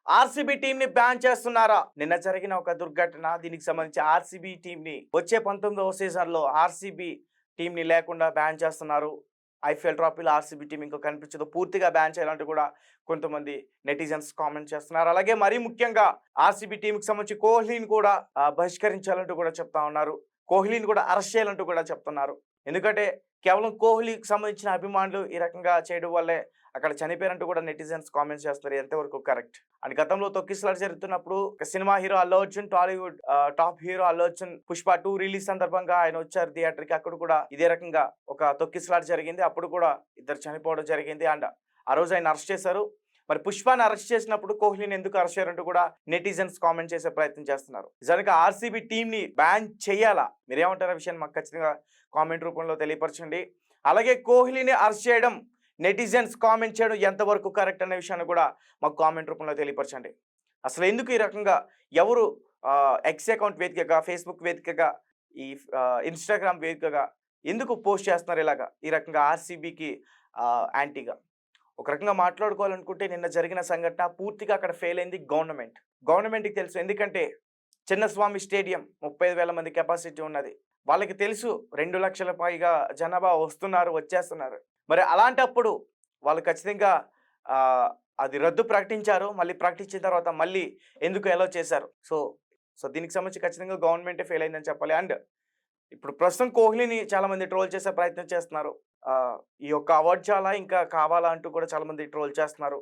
RCB team ని ban చేస్తున్నారా? నిన్న జరిగిన ఒక దుర్ఘటన, దీనికి సంబంధించి ఆర్సీబీ టీం ని వచ్చే 19వ సీజన్ లో ఆర్సీబీ టీం ని లేకుండా బ్యాన్ చేస్తున్నారు. ఐపీఎల్ ట్రోఫీలో ఆర్సీబీ టీం ఇంకా కనిపించదు, పూర్తిగా బ్యాన్ చేయాలంటూ కూడా కొంతమంది నెటిజన్స్ కామెంట్ చేస్తున్నారు. అలాగే మరీ ముఖ్యంగా ఆర్సీబీ టీం కి సంబంధించి కోహ్లీని కూడా బహిష్కరించాలంటూ కూడా చెప్తా ఉన్నారు. కోహ్లీని కూడా అరెస్ట్ చేయాలంటూ కూడా చెప్తున్నారు. ఎందుకంటే కేవలం కోహ్లీకి సంబంధించిన అభిమానులు ఈ రకంగా చేయడం వల్లే అక్కడ చనిపోయారంటూ కూడా నెటిజన్స్ కామెంట్స్ చేస్తారు. ఎంతవరకు కరెక్ట్ అని గతంలో తొక్కిసలాట జరుగుతున్నప్పుడు cinema hero Allu Arjun, Tollywood top hero Allu Arjun Pushpa 2 release సందర్భంగా ఆయన వచ్చారు థియేటర్ కి. అక్కడ కూడా ఇదే రకంగా ఒక తొక్కిసలాట జరిగింది. అప్పుడు కూడా ఇద్దరు చనిపోవడం జరిగింది. అండ్ ఆ రోజు ఆయన అరెస్ట్ చేశారు. మరి పుష్పని అరెస్ట్ చేసినప్పుడు కోహ్లీని ఎందుకు అరెస్ట్ చేయారంటూ కూడా నెటిజన్స్ కామెంట్ చేసే ప్రయత్నం చేస్తున్నారు. నిజానికి ఆర్సీబీ టీం ని బ్యాన్ చేయాలా? మీరేమంటారు? విషయాన్ని మాకు ఖచ్చితంగా కామెంట్ రూపంలో తెలియపరచండి. అలాగే కోహ్లీని అరెస్ట్ చేయడం, నెటిజన్స్ కామెంట్ చేయడం ఎంతవరకు కరెక్ట్ అనే విషయాన్ని కూడా మాకు కామెంట్ రూపంలో తెలియపరచండి. అసలు ఎందుకు ఈ రకంగా ఎవరు ఎక్స్ అకౌంట్ వేదికగా, ఫేస్బుక్ వేదికగా, ఈ ఇన్స్టాగ్రామ్ వేదికగా ఎందుకు పోస్ట్ చేస్తున్నారు ఇలాగా ఈ రకంగా ఆర్సీబీకి యాంటీగా? ఒక రకంగా మాట్లాడుకోవాలనుకుంటే నిన్న జరిగిన సంఘటన పూర్తిగా అక్కడ ఫెయిల్ అయింది గవర్నమెంట్కి తెలుసు. ఎందుకంటే చిన్నస్వామి స్టేడియం 35,000 మంది కెపాసిటీ ఉన్నది. వాళ్ళకి తెలుసు 2 లక్షల పైగా జనాభా వచ్చేస్తున్నారు. మరి అలాంటప్పుడు వాళ్ళు ఖచ్చితంగా అది రద్దు ప్రకటించారు. మళ్ళీ ప్రకటించిన తర్వాత మళ్ళీ ఎందుకు ఎలో చేశారు? సో దీనికి సంబంధించి ఖచ్చితంగా గవర్నమెంటే ఫెయిల్ అయిందని చెప్పాలి. అండ్ ఇప్పుడు ప్రస్తుతం కోహ్లీని చాలా మంది ట్రోల్ చేసే ప్రయత్నం చేస్తున్నారు. ఈ యొక్క అవార్డు చాలా ఇంకా కావాలా అంటూ కూడా చాలా మంది ట్రోల్ చేస్తున్నారు.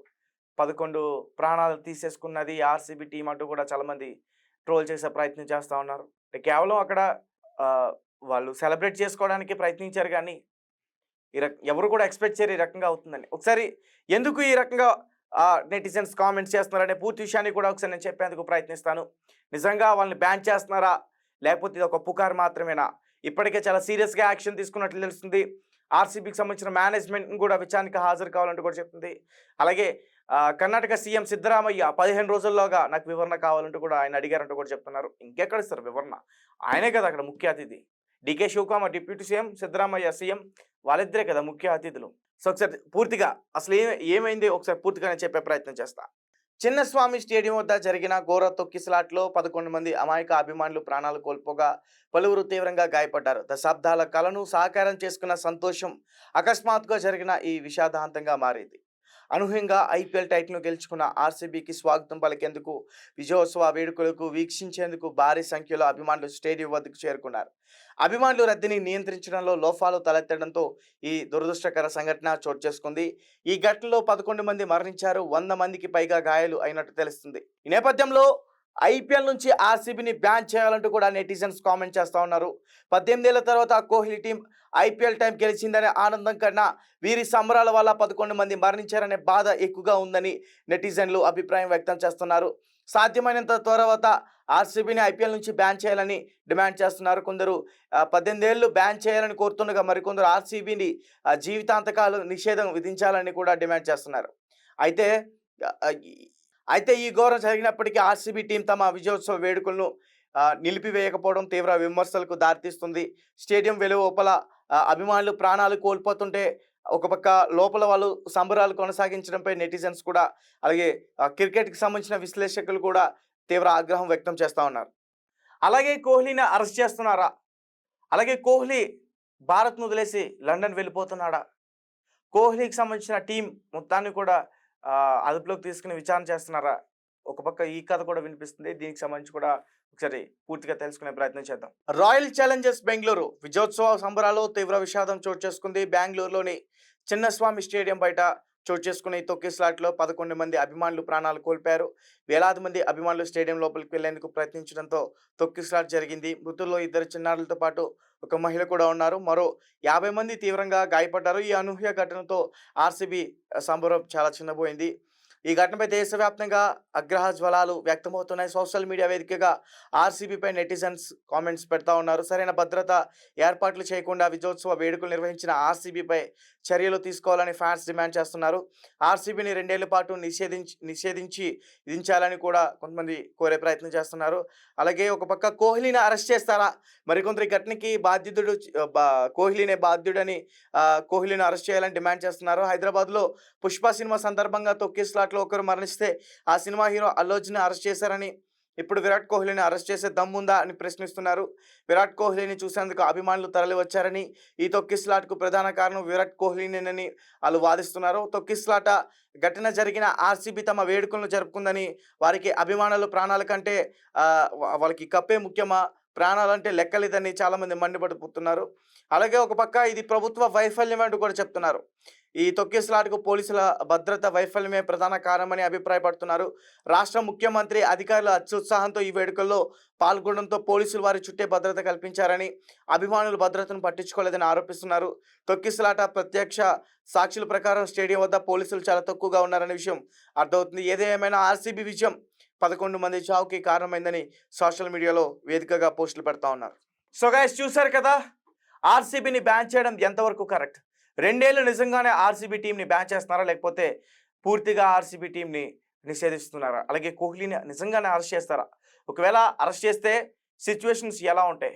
11 ప్రాణాలు తీసేసుకున్నది ఆర్సీబీ టీం అంటూ కూడా చాలా మంది ట్రోల్ చేసే ప్రయత్నం చేస్తూ ఉన్నారు. కేవలం అక్కడ వాళ్ళు సెలబ్రేట్ చేసుకోవడానికి ప్రయత్నించారు, కానీ ఎవరు కూడా ఎక్స్పెక్ట్ చేయరు ఈ రకంగా అవుతుందని. ఒకసారి ఎందుకు ఈ రకంగా నెటిజన్స్ కామెంట్స్ చేస్తున్నారనే పూర్తి విషయాన్ని కూడా ఒకసారి నేను చెప్పేందుకు ప్రయత్నిస్తాను. నిజంగా వాళ్ళని బ్యాన్ చేస్తున్నారా, లేకపోతే ఇది ఒక పుకారు మాత్రమేనా? ఇప్పటికే చాలా సీరియస్గా యాక్షన్ తీసుకున్నట్లు తెలుస్తుంది. ఆర్సీబీకి సంబంధించిన మేనేజ్మెంట్ కూడా విచారణకి హాజరు కావాలంటూ కూడా చెప్తుంది. అలాగే కర్ణాటక సీఎం సిద్ధరామయ్య 15 రోజుల్లోగా నాకు వివరణ కావాలంటూ కూడా ఆయన అడిగారంటూ కూడా చెప్తున్నారు. ఇంకెక్కడ ఇస్తారు వివరణ? ఆయనే కదా అక్కడ ముఖ్య అతిథి. DK Shivakumar deputy CM, Siddaramaiah CM, వాళ్ళిద్దరే కదా ముఖ్య అతిథులు. సో ఒకసారి పూర్తిగా అసలు ఏమైంది ఒకసారి పూర్తిగా నేను చెప్పే ప్రయత్నం చేస్తా. చిన్నస్వామి స్టేడియం వద్ద జరిగిన ఘోర తొక్కిసలాట్లో 11 మంది అమాయక అభిమానులు ప్రాణాలు కోల్పోగా పలువురు తీవ్రంగా గాయపడ్డారు. దశాబ్దాల కలను సాకారం చేసుకున్న సంతోషం అకస్మాత్తుగా జరిగిన ఈ విషాదాంతంగా మారింది. అనూహ్యంగా ఐపీఎల్ టైటిల్ను గెలుచుకున్న ఆర్సీబీకి స్వాగతం పలికేందుకు, విజయోత్సవ వేడుకలకు వీక్షించేందుకు భారీ సంఖ్యలో అభిమానులు స్టేడియం వద్దకు చేరుకున్నారు. అభిమానులు రద్దీని నియంత్రించడంలో లోపాలు తలెత్తడంతో ఈ దురదృష్టకర సంఘటన చోటు చేసుకుంది. ఈ ఘటనలో 11 మంది మరణించారు, 100 మందికి పైగా గాయాలు అయినట్టు తెలుస్తుంది. ఈ నేపథ్యంలో ఐపీఎల్ నుంచి ఆర్సీబీని బ్యాన్ చేయాలంటూ కూడా నెటిజన్స్ కామెంట్ చేస్తూ ఉన్నారు. 18 ఏళ్ల తర్వాత కోహ్లీ టీం ఐపీఎల్ టైం గెలిచిందనే ఆనందం కన్నా వీరి సంబరాల వల్ల 11 మంది మరణించారనే బాధ ఎక్కువగా ఉందని నెటిజన్లు అభిప్రాయం వ్యక్తం చేస్తున్నారు. సాధ్యమైనంత త్వరత ఆర్సీబీని ఐపీఎల్ నుంచి బ్యాన్ చేయాలని డిమాండ్ చేస్తున్నారు. కొందరు 18 ఏళ్ళు బ్యాన్ చేయాలని కోరుతుండగా మరికొందరు ఆర్సీబీని జీవితాంతకాలం నిషేధం విధించాలని కూడా డిమాండ్ చేస్తున్నారు. అయితే ఈ ఘోరం జరిగినప్పటికీ ఆర్సీబీ టీం తమ విజయోత్సవ వేడుకలను నిలిపివేయకపోవడం తీవ్ర విమర్శలకు దారితీస్తుంది. స్టేడియం వెలువపల అభిమానులు ప్రాణాలు కోల్పోతుంటే ఒక పక్క లోపల వాళ్ళు సంబరాలు కొనసాగించడంపై నెటిజన్స్ కూడా, అలాగే క్రికెట్కి సంబంధించిన విశ్లేషకులు కూడా తీవ్ర ఆగ్రహం వ్యక్తం చేస్తూ ఉన్నారు. అలాగే కోహ్లీని అరెస్ట్ చేస్తున్నారా? అలాగే కోహ్లీ భారత్ను వదిలేసి లండన్ వెళ్ళిపోతున్నాడా? కోహ్లీకి సంబంధించిన టీం మొత్తాన్ని కూడా అదుపులోకి తీసుకుని విచారణ చేస్తున్నారా? ఒక పక్క ఈ కథ కూడా వినిపిస్తుంది. దీనికి సంబంధించి కూడా ఒకసారి పూర్తిగా తెలుసుకునే ప్రయత్నం చేద్దాం. రాయల్ ఛాలెంజర్స్ బెంగళూరు విజయోత్సవ సంబరాలు తీవ్ర విషాదం చోటు చేసుకుంది. బెంగళూరులోని చిన్నస్వామి స్టేడియం బయట చోటు చేసుకున్న ఈ తొక్కిసలాట్లో 11 మంది అభిమానులు ప్రాణాలు కోల్పోయారు. వేలాది మంది అభిమానులు స్టేడియం లోపలికి వెళ్లేందుకు ప్రయత్నించడంతో తొక్కిసలాట జరిగింది. మృతుల్లో 2 చిన్నారులతో పాటు ఒక మహిళ కూడా ఉన్నారు. మరో 50 మంది తీవ్రంగా గాయపడ్డారు. ఈ అనూహ్య ఘటనతో ఆర్సీబీ సంబరం చాలా చిన్నబోయింది. ఈ ఘటనపై దేశవ్యాప్తంగా అగ్రహజ్వలాలు వ్యక్తమవుతున్నాయి. సోషల్ మీడియా వేదికగా ఆర్సీబీపై నెటిజన్స్ కామెంట్స్ పెడతా ఉన్నారు. సరైన భద్రత ఏర్పాట్లు చేయకుండా విజయోత్సవ వేడుకలు నిర్వహించిన ఆర్సీబీపై చర్యలు తీసుకోవాలని ఫ్యాన్స్ డిమాండ్ చేస్తున్నారు. ఆర్సీబీని 2 ఏళ్ల పాటు విధించాలని కూడా కొంతమంది కోరే ప్రయత్నం చేస్తున్నారు. అలాగే ఒక పక్క కోహ్లీని అరెస్ట్ చేస్తారా? మరికొందరు ఈ ఘటనకి కోహ్లీనే బాధ్యుడని కోహ్లీని అరెస్ట్ చేయాలని డిమాండ్ చేస్తున్నారు. హైదరాబాద్లో పుష్ప సినిమా సందర్భంగా తొక్కిసలాట తొక్కిసలాటలో ఒకరు మరణిస్తే ఆ cinema hero Allu Arjun arrest చేశారని, ఇప్పుడు విరాట్ కోహ్లీని అరెస్ట్ చేసే దమ్ముందా అని ప్రశ్నిస్తున్నారు. విరాట్ కోహ్లీని చూసేందుకు అభిమానులు తరలి వచ్చారని, ఈ తొక్కిసలాటకు ప్రధాన కారణం విరాట్ కోహ్లీనేనని వాళ్ళు వాదిస్తున్నారు. తొక్కిసలాట ఘటన జరిగిన ఆర్సీబీ తమ వేడుకలను జరుపుకుందని, వారికి అభిమానులు ప్రాణాల కంటే వాళ్ళకి కప్పే ముఖ్యమా, ప్రాణాలంటే లెక్కలేదని చాలామంది మండిపడుతున్నారు. అలాగే ఒక పక్క ఇది ప్రభుత్వ వైఫల్యం అంటూ కూడా చెప్తున్నారు. ఈ తొక్కిసలాటకు పోలీసుల భద్రత వైఫల్యమే ప్రధాన కారణమని అభిప్రాయపడుతున్నారు. రాష్ట్ర ముఖ్యమంత్రి అధికారుల అత్యుత్సాహంతో ఈ వేడుకల్లో పాల్గొనడంతో పోలీసులు వారి చుట్టే భద్రత కల్పించారని, అభిమానులు భద్రతను పట్టించుకోలేదని ఆరోపిస్తున్నారు. తొక్కిసలాట ప్రత్యక్ష సాక్షుల ప్రకారం స్టేడియం వద్ద పోలీసులు చాలా తక్కువగా ఉన్నారనే విషయం అర్థమవుతుంది. ఏదేమైనా ఆర్సీబీ విజయం 11 మంది చావుకి కారణమైందని సోషల్ మీడియాలో వేదికగా పోస్టులు పెడతా ఉన్నారు. సో గైస్, చూసారు కదా, ఆర్సీబీని బ్యాన్ చేయడం ఎంతవరకు కరెక్ట్? 2 ఏళ్ళు నిజంగానే ఆర్సీబీ టీంని బ్యాన్ చేస్తున్నారా, లేకపోతే పూర్తిగా ఆర్సీబీ టీంని నిషేధిస్తున్నారా? అలాగే కోహ్లీని నిజంగానే అరెస్ట్ చేస్తారా? ఒకవేళ అరెస్ట్ చేస్తే సిచ్యువేషన్స్ ఎలా ఉంటాయి?